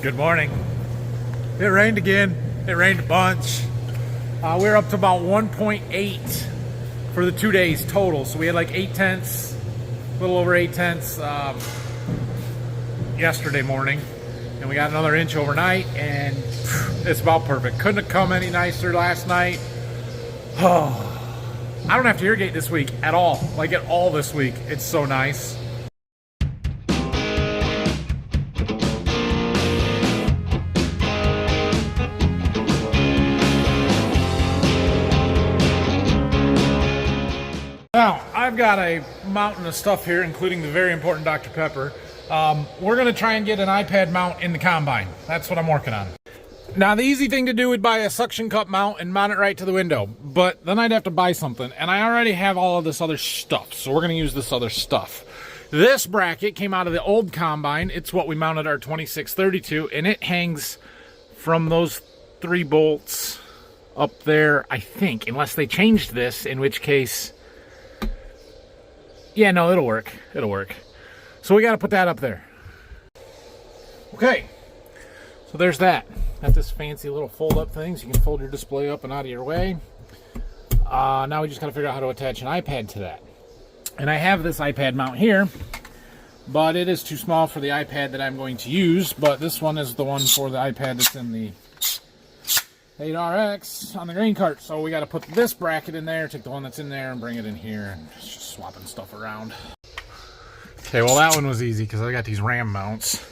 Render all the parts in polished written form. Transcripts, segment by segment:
Good morning. It rained again. It rained a bunch. We're up to about 1.8 for the 2 days total. So we had like 8 tenths, a little over 8 tenths yesterday morning. And we got another inch overnight, and it's about perfect. Couldn't have come any nicer last night. Oh, I don't have to irrigate this week at all. Like at all this week. It's so nice. Now, I've got a mountain of stuff here, including the very important Dr. Pepper. We're going to try and get an iPad mount in the combine. That's what I'm working on. Now, the easy thing to do would buy a suction cup mount and mount it right to the window. But then I'd have to buy something. And I already have all of this other stuff. So we're going to use this other stuff. This bracket came out of the old combine. It's what we mounted our 2632. And it hangs from those 3 bolts up there, I think. Unless they changed this, in which case... yeah, no, it'll work. It'll work. So we got to put that up there. Okay. So there's that. Got this fancy little fold-up thing, so you can fold your display up and out of your way. Now we just got to figure out how to attach an iPad to that. And I have this iPad mount here, but it is too small for the iPad that I'm going to use. But this one is the one for the iPad that's in the 8RX on the grain cart. So we got to put this bracket in there, take the one that's in there and bring it in here, and it's just swapping stuff around. Okay, well that one was easy because I got these RAM mounts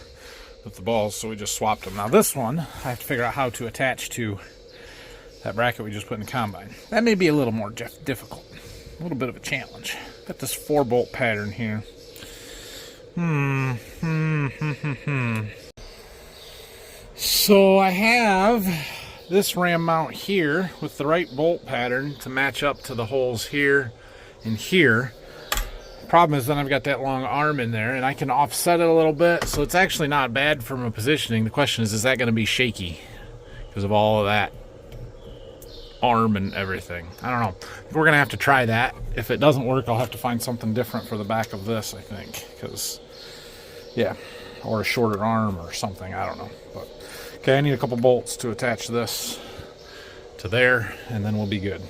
with the balls, so we just swapped them. Now this one, I have to figure out how to attach to that bracket we just put in the combine. That may be a little more difficult, a little bit of a challenge. Got this 4-bolt pattern here. So I have this RAM mount here with the right bolt pattern to match up to the holes here and here. Problem is then I've got that long arm in there and I can offset it a little bit, so it's actually not bad from a positioning. The question is that going to be shaky because of all of that arm and everything? I don't know. We're going to have to try that. If it doesn't work, I'll have to find something different for the back of this, I think, because yeah, or a shorter arm or something, I don't know. But okay, I need a couple bolts to attach this to there, and then we'll be good.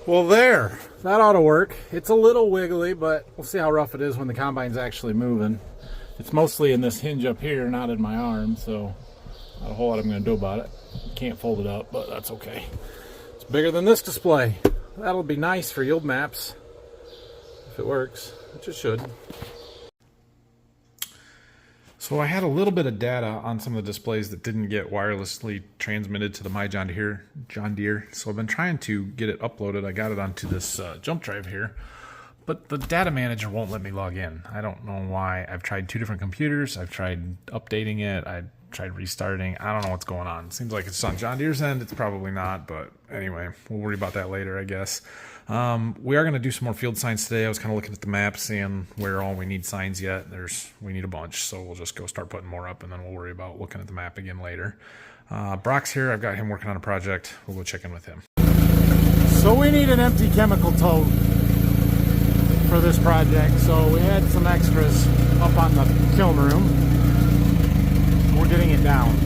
Well, there. That ought to work. It's a little wiggly, but we'll see how rough it is when the combine's actually moving. It's mostly in this hinge up here, not in my arm, so not a whole lot I'm going to do about it. Can't fold it up, but that's okay. It's bigger than this display. That'll be nice for yield maps, if it works, which it should. So I had a little bit of data on some of the displays that didn't get wirelessly transmitted to the My John Deere. So I've been trying to get it uploaded. I got it onto this jump drive here, but the data manager won't let me log in. I don't know why. I've tried 2 different computers. I've tried updating it. I tried restarting. I don't know what's going on. It seems like it's on John Deere's end. It's probably not, but anyway, we'll worry about that later, I guess. We are going to do some more field signs today. I was kind of looking at the map, seeing where all we need signs yet. We need a bunch, so we'll just go start putting more up, and then we'll worry about looking at the map again later. Brock's here. I've got him working on a project. We'll go check in with him. So we need an empty chemical tote for this project, so we had some extras up on the kiln room. We're getting it down.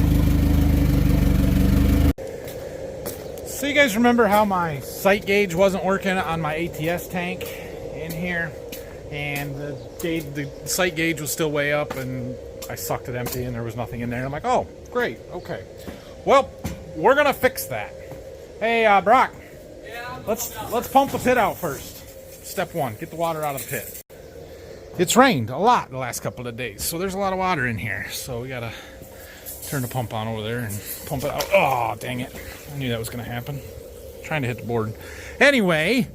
So you guys remember how my sight gauge wasn't working on my ATS tank in here, and the sight gauge was still way up, and I sucked it empty and there was nothing in there. I'm like, oh great, okay, well we're gonna fix that. Hey Brock, yeah, let's pump the pit out first. Step 1, get the water out of the pit. It's rained a lot the last couple of days, so there's a lot of water in here, so we gotta turn the pump on over there and pump it out. Oh, dang it. I knew that was going to happen. Trying to hit the board. Anyway,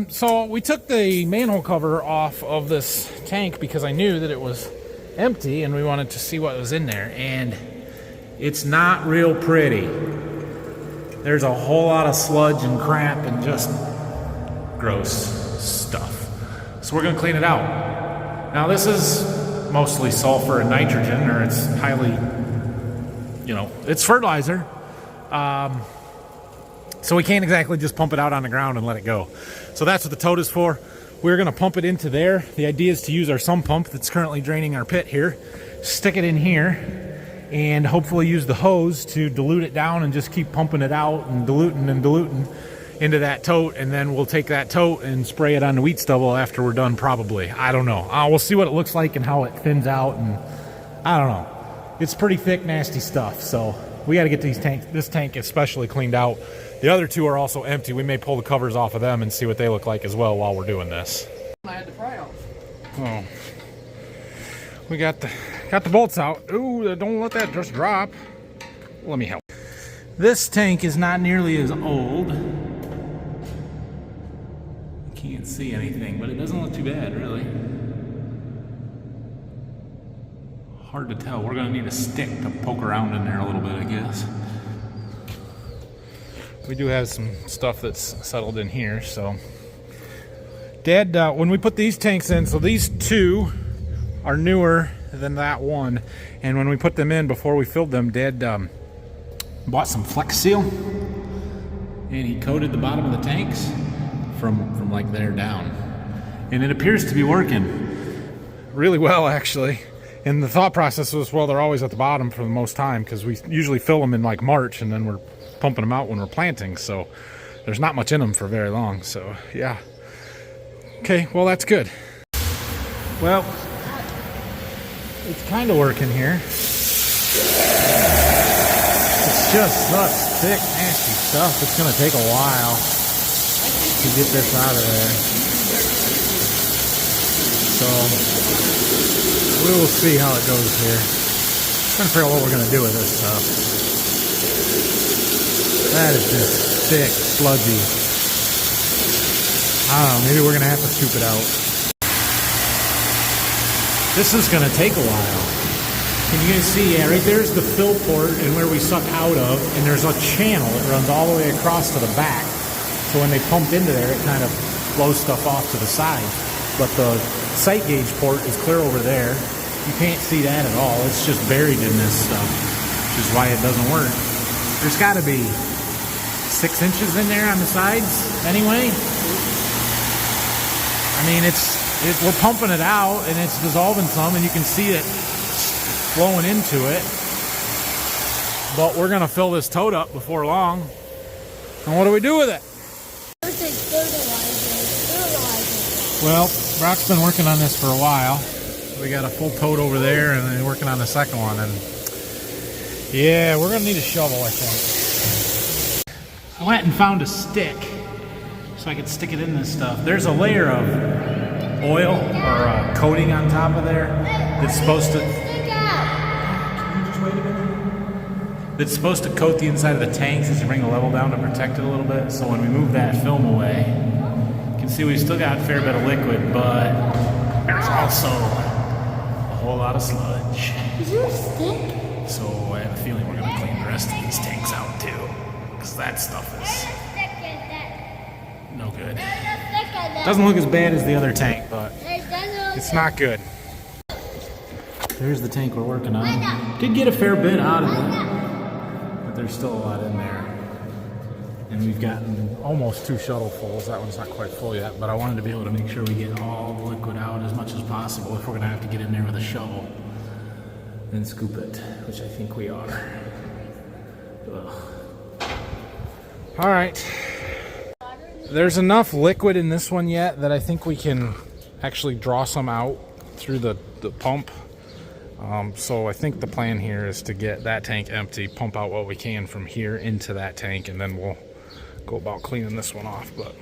so we took the manhole cover off of this tank because I knew that it was empty and we wanted to see what was in there. And it's not real pretty. There's a whole lot of sludge and crap and just gross stuff. So we're going to clean it out. Now this is mostly sulfur and nitrogen, or it's highly... it's fertilizer, so we can't exactly just pump it out on the ground and let it go. So that's what the tote is for. We're going to pump it into there. The idea is to use our sump pump that's currently draining our pit here stick it in here, and hopefully use the hose to dilute it down and just keep pumping it out and diluting into that tote, and then we'll take that tote and spray it on the wheat stubble after we're done, probably. I don't know. We'll see what it looks like and how it thins out, and I don't know. It's pretty thick, nasty stuff, so we got to get this tank especially cleaned out. The other two are also empty. We may pull the covers off of them and see what they look like as well while we're doing this. I had the payoffs. Oh, we got the bolts out. Ooh, don't let that just drop. Let me help. This tank is not nearly as old. Can't see anything, but it doesn't look too bad, really. Hard to tell. We're gonna need a stick to poke around in there a little bit, I guess. We do have some stuff that's settled in here, so. Dad, when we put these tanks in, so these two are newer than that one, and when we put them in before we filled them, Dad bought some Flex Seal, and he coated the bottom of the tanks from like there down, and it appears to be working really well, actually. And the thought process was, well, they're always at the bottom for the most time because we usually fill them in like March, and then we're pumping them out when we're planting, so there's not much in them for very long. So yeah, okay, well, that's good. Well, it's kind of working here. It's just such thick, nasty stuff. It's gonna take a while to get this out of there. So we will see how it goes here. I'm trying to figure out what we're going to do with this stuff. That is just thick, sludgy. I don't know, maybe we're going to have to scoop it out. This is going to take a while. Can you guys see? Yeah, right there's the fill port and where we suck out of, and there's a channel that runs all the way across to the back. So when they pumped into there, it kind of blows stuff off to the side. But the sight gauge port is clear over there. You can't see that at all. It's just buried in this stuff, which is why it doesn't work. There's got to be 6 inches in there on the sides anyway. I mean, we're pumping it out, and it's dissolving some, and you can see it flowing into it. But we're going to fill this tote up before long. And what do we do with it? Well, Brock's been working on this for a while. We got a full tote over there, and then working on the second one. And yeah, we're gonna need a shovel, I think. I went and found a stick so I could stick it in this stuff. There's a layer of oil or coating on top of there that's supposed to. Can you just wait a minute? That's supposed to coat the inside of the tanks as you bring the level down to protect it a little bit. So when we move that film away. You can see we've still got a fair bit of liquid, but there's also a whole lot of sludge. Is there a stick? So I have a feeling we're going to clean the rest of these tanks out too, because that stuff is no good. Doesn't look as bad as the other tank, but it's not good. There's the tank we're working on. Did get a fair bit out of it, but there's still a lot in there. And we've gotten almost 2 shovelfuls. That one's not quite full yet, but I wanted to be able to make sure we get all the liquid out as much as possible if we're gonna have to get in there with a shovel and scoop it, which I think we are. Ugh. All right. There's enough liquid in this one yet that I think we can actually draw some out through the pump. So I think the plan here is to get that tank empty, pump out what we can from here into that tank, and then we'll go about cleaning this one off. But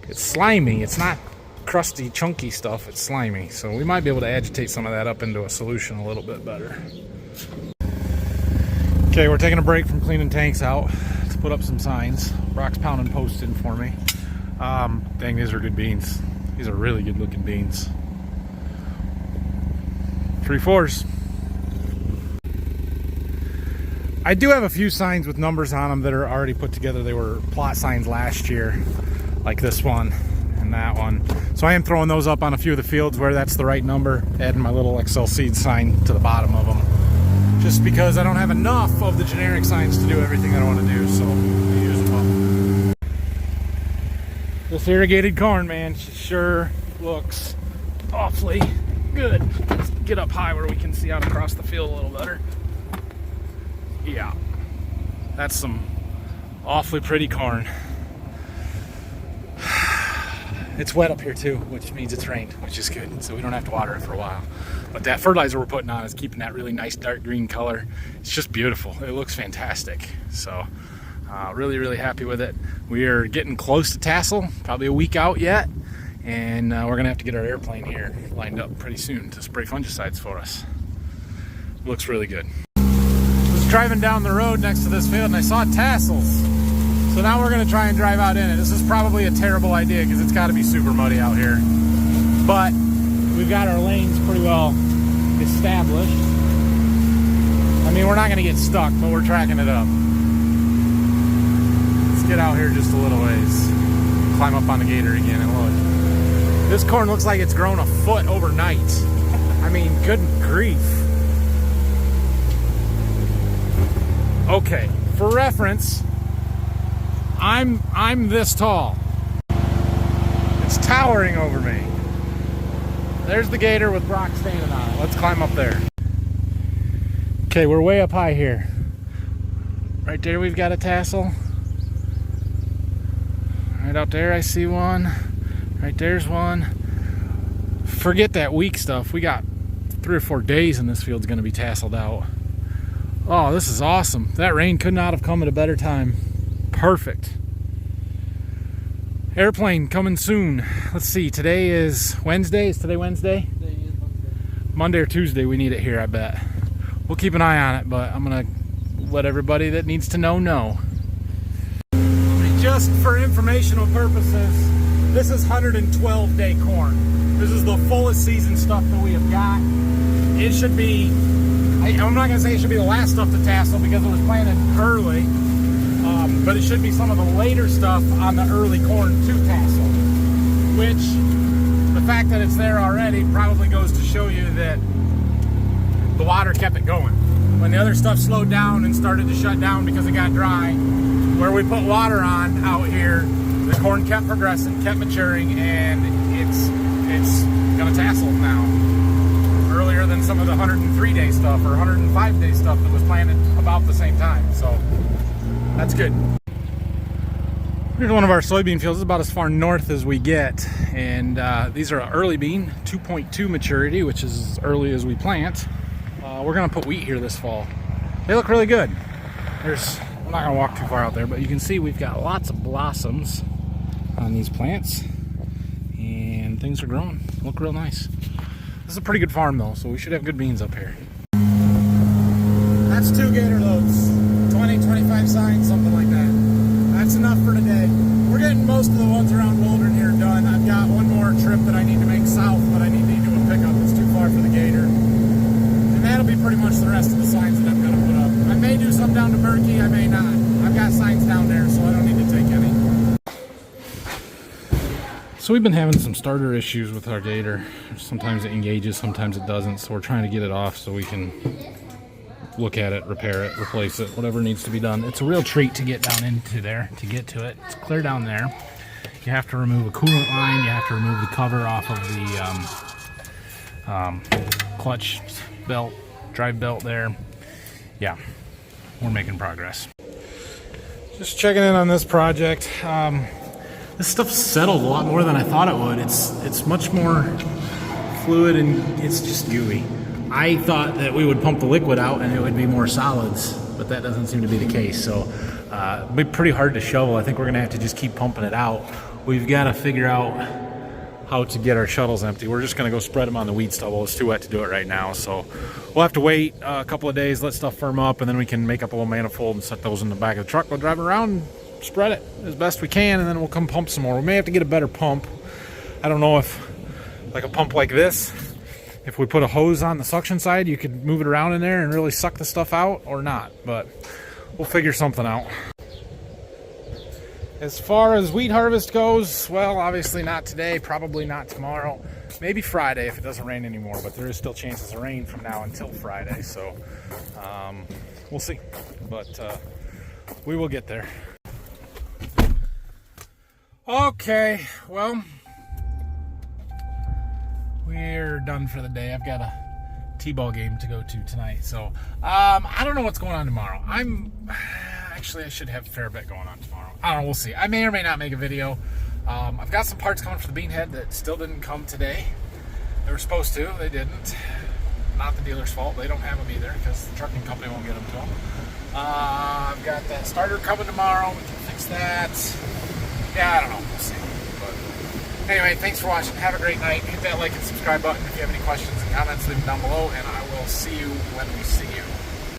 it's slimy. It's not crusty, chunky stuff. It's slimy. So we might be able to agitate some of that up into a solution a little bit better. Okay, we're taking a break from cleaning tanks out to put up some signs. Brock's pounding posts in for me. Dang, these are good beans. These are really good looking beans. 3/4. I do have a few signs with numbers on them that are already put together. They were plot signs last year, like this one and that one. So I am throwing those up on a few of the fields where that's the right number, adding my little Excel seed sign to the bottom of them. Just because I don't have enough of the generic signs to do everything I want to do, so I use them up. This irrigated corn, man, sure looks awfully good. get up high where we can see out across the field a little better. Yeah, that's some awfully pretty corn. It's wet up here too, which means it's rained, which is good, so we don't have to water it for a while. But that fertilizer we're putting on is keeping that really nice dark green color. It's just beautiful. It looks fantastic. So really, really happy with it. We are getting close to tassel, probably a week out yet, and we're gonna have to get our airplane here lined up pretty soon to spray fungicides for us. Looks really good. I was driving down the road next to this field and I saw tassels. So now we're gonna try and drive out in it. This is probably a terrible idea because it's gotta be super muddy out here. But we've got our lanes pretty well established. I mean, we're not gonna get stuck, but we're tracking it up. Let's get out here just a little ways. Climb up on the gator again and look. This corn looks like it's grown a foot overnight. I mean, good grief. Okay, for reference, I'm this tall. It's towering over me. There's the gator with Brock standing on it. Let's climb up there. Okay, we're way up high here. Right there we've got a tassel. Right out there I see one. Right there's one. Forget that weak stuff. We got 3 or 4 days and this field's gonna be tasseled out. Oh, this is awesome. That rain could not have come at a better time. Perfect. Airplane coming soon. Let's see, today is Wednesday. Is today Wednesday? Today is Monday. Monday or Tuesday we need it here, I bet. We'll keep an eye on it, but I'm gonna let everybody that needs to know. Just for informational purposes, this is 112-day corn. This is the fullest season stuff that we have got. It should be, I'm not gonna say it should be the last stuff to tassel because it was planted early. But it should be some of the later stuff on the early corn to tassel, which the fact that it's there already probably goes to show you that the water kept it going. When the other stuff slowed down and started to shut down because it got dry, where we put water on out here, the corn kept progressing, kept maturing, and it's gonna tassel now. Earlier than some of the 103-day stuff or 105-day stuff that was planted about the same time. So that's good. Here's one of our soybean fields. It's about as far north as we get, and these are early bean, 2.2 maturity, which is as early as we plant. We're gonna put wheat here this fall. They look really good. I'm not gonna walk too far out there, but you can see we've got lots of blossoms on these plants, and things are growing. Look real nice. This is a pretty good farm though, so we should have good beans up here. That's 2 gator loads. 20, 25 signs, something like that. That's enough for today. We're getting most of the ones around Waldron here done. I've got one more trip that I need to make south, but I need to do a pickup. It's too far for the gator. And that'll be pretty much the rest of the signs that I'm going to put up. I may do some down to Murky, I may not. I've got signs down there, so I don't need to take any. So we've been having some starter issues with our gator. Sometimes it engages, sometimes it doesn't, so we're trying to get it off so we can look at it, repair it, replace it, whatever needs to be done. It's a real treat to get down into there, to get to it. It's clear down there. You have to remove a coolant line, you have to remove the cover off of the clutch belt, drive belt there. Yeah, we're making progress. Just checking in on this project. This stuff settled a lot more than I thought it would. It's much more fluid and it's just gooey. I thought that we would pump the liquid out and it would be more solids, but that doesn't seem to be the case. So it'll be pretty hard to shovel. I think we're gonna have to just keep pumping it out. We've got to figure out how to get our shuttles empty. We're just gonna go spread them on the weed stubble. It's too wet to do it right now. So we'll have to wait a couple of days, let stuff firm up, and then we can make up a little manifold and set those in the back of the truck. We'll drive around and spread it as best we can, and then we'll come pump some more. We may have to get a better pump. I don't know if like a pump like this, if we put a hose on the suction side, you could move it around in there and really suck the stuff out or not, but we'll figure something out. As far as wheat harvest goes, well, obviously not today, probably not tomorrow, maybe Friday if it doesn't rain anymore, but there is still chances of rain from now until Friday, so we'll see, but we will get there. Okay, well, we're done for the day. I've got to t-ball game to go to tonight. So I don't know what's going on tomorrow. Actually, I should have a fair bit going on tomorrow. I don't know. We'll see. I may or may not make a video. I've got some parts coming for the Beanhead that still didn't come today. They were supposed to. They didn't. Not the dealer's fault. They don't have them either because the trucking company won't get them to them. I've got that starter coming tomorrow. We can fix that. Yeah, I don't know. We'll see. But anyway, thanks for watching. Have a great night. Hit that like and subscribe button. If you have any questions and comments, leave them down below, and I will see you when we see you.